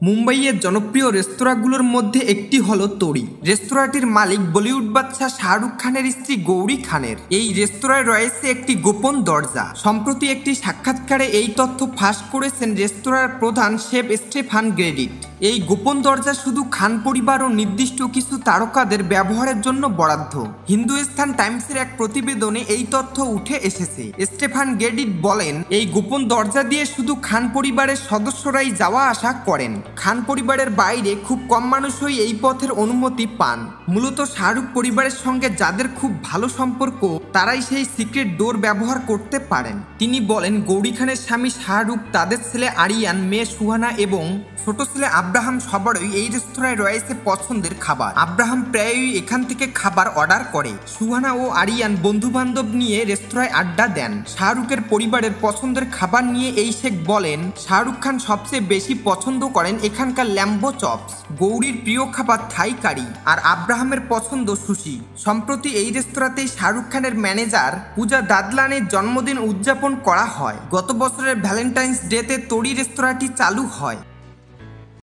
মুম্বাইয়ের জনপ্রিয় রেস্তোরাঁগুলোর মধ্যে একটি হলো তরি। রেস্তোরাঁটির মালিক বলিউড বাদশা শাহরুখ খানের স্ত্রী গৌরী খানের। এই রেস্তোরাঁয় রয়েছে একটি গোপন দরজা। সম্প্রতি একটি সাক্ষাৎকারে এই তথ্য ফাঁস করেছেন রেস্তোরাঁর প্রধান শেফ স্টেফান গ্রেডিট। এই গোপন দরজা শুধু খান পরিবার ও নির্দিষ্ট কিছু তারকাদের ব্যবহারের জন্য বরাদ্দ। হিন্দুস্তান টাইমসের এক প্রতিবেদনে এই তথ্য উঠে এসেছে। স্টেফান গ্রেডিট বলেন, এই গোপন দরজা দিয়ে শুধু খান পরিবারের সদস্যরাই যাওয়া আসা করেন। খান পরিবারের বাইরে খুব কম মানুষই এই পথের অনুমতি পান। মূলত শাহরুখ পরিবারের সঙ্গে যাদের খুব ভালো সম্পর্ক তারাই সেই সিক্রেট ডোর ব্যবহার করতে পারেন। তিনি বলেন, গৌরী খানের স্বামী শাহরুখ, তাদের ছেলে আরিয়ান, মেয়ে সুহানা এবং ছোট ছেলে আব্রাহাম সবারই এই রেস্তোরাঁয় রয়েছে পছন্দের খাবার। আব্রাহাম প্রায়ই এখান থেকে খাবার অর্ডার করে। সুহানা ও আরিয়ান বন্ধু বান্ধব নিয়ে রেস্তোরাঁয় আড্ডা দেন। শাহরুখের পরিবারের পছন্দের খাবার নিয়ে এই শেখ বলেন, শাহরুখ খান সবচেয়ে বেশি পছন্দ করেন এখানকার ল্যাম্বো চপস। গৌরীর প্রিয় খাবার থাই কারি আর আব্রাহামের পছন্দ সুশি। সম্প্রতি এই রেস্তোরাঁতেই শাহরুখ খানের ম্যানেজার পূজা দাদলানের জন্মদিন উদযাপন করা হয়। গত বছরের ভ্যালেন্টাইন্স ডেতে তরি রেস্তোরাঁটি চালু হয়।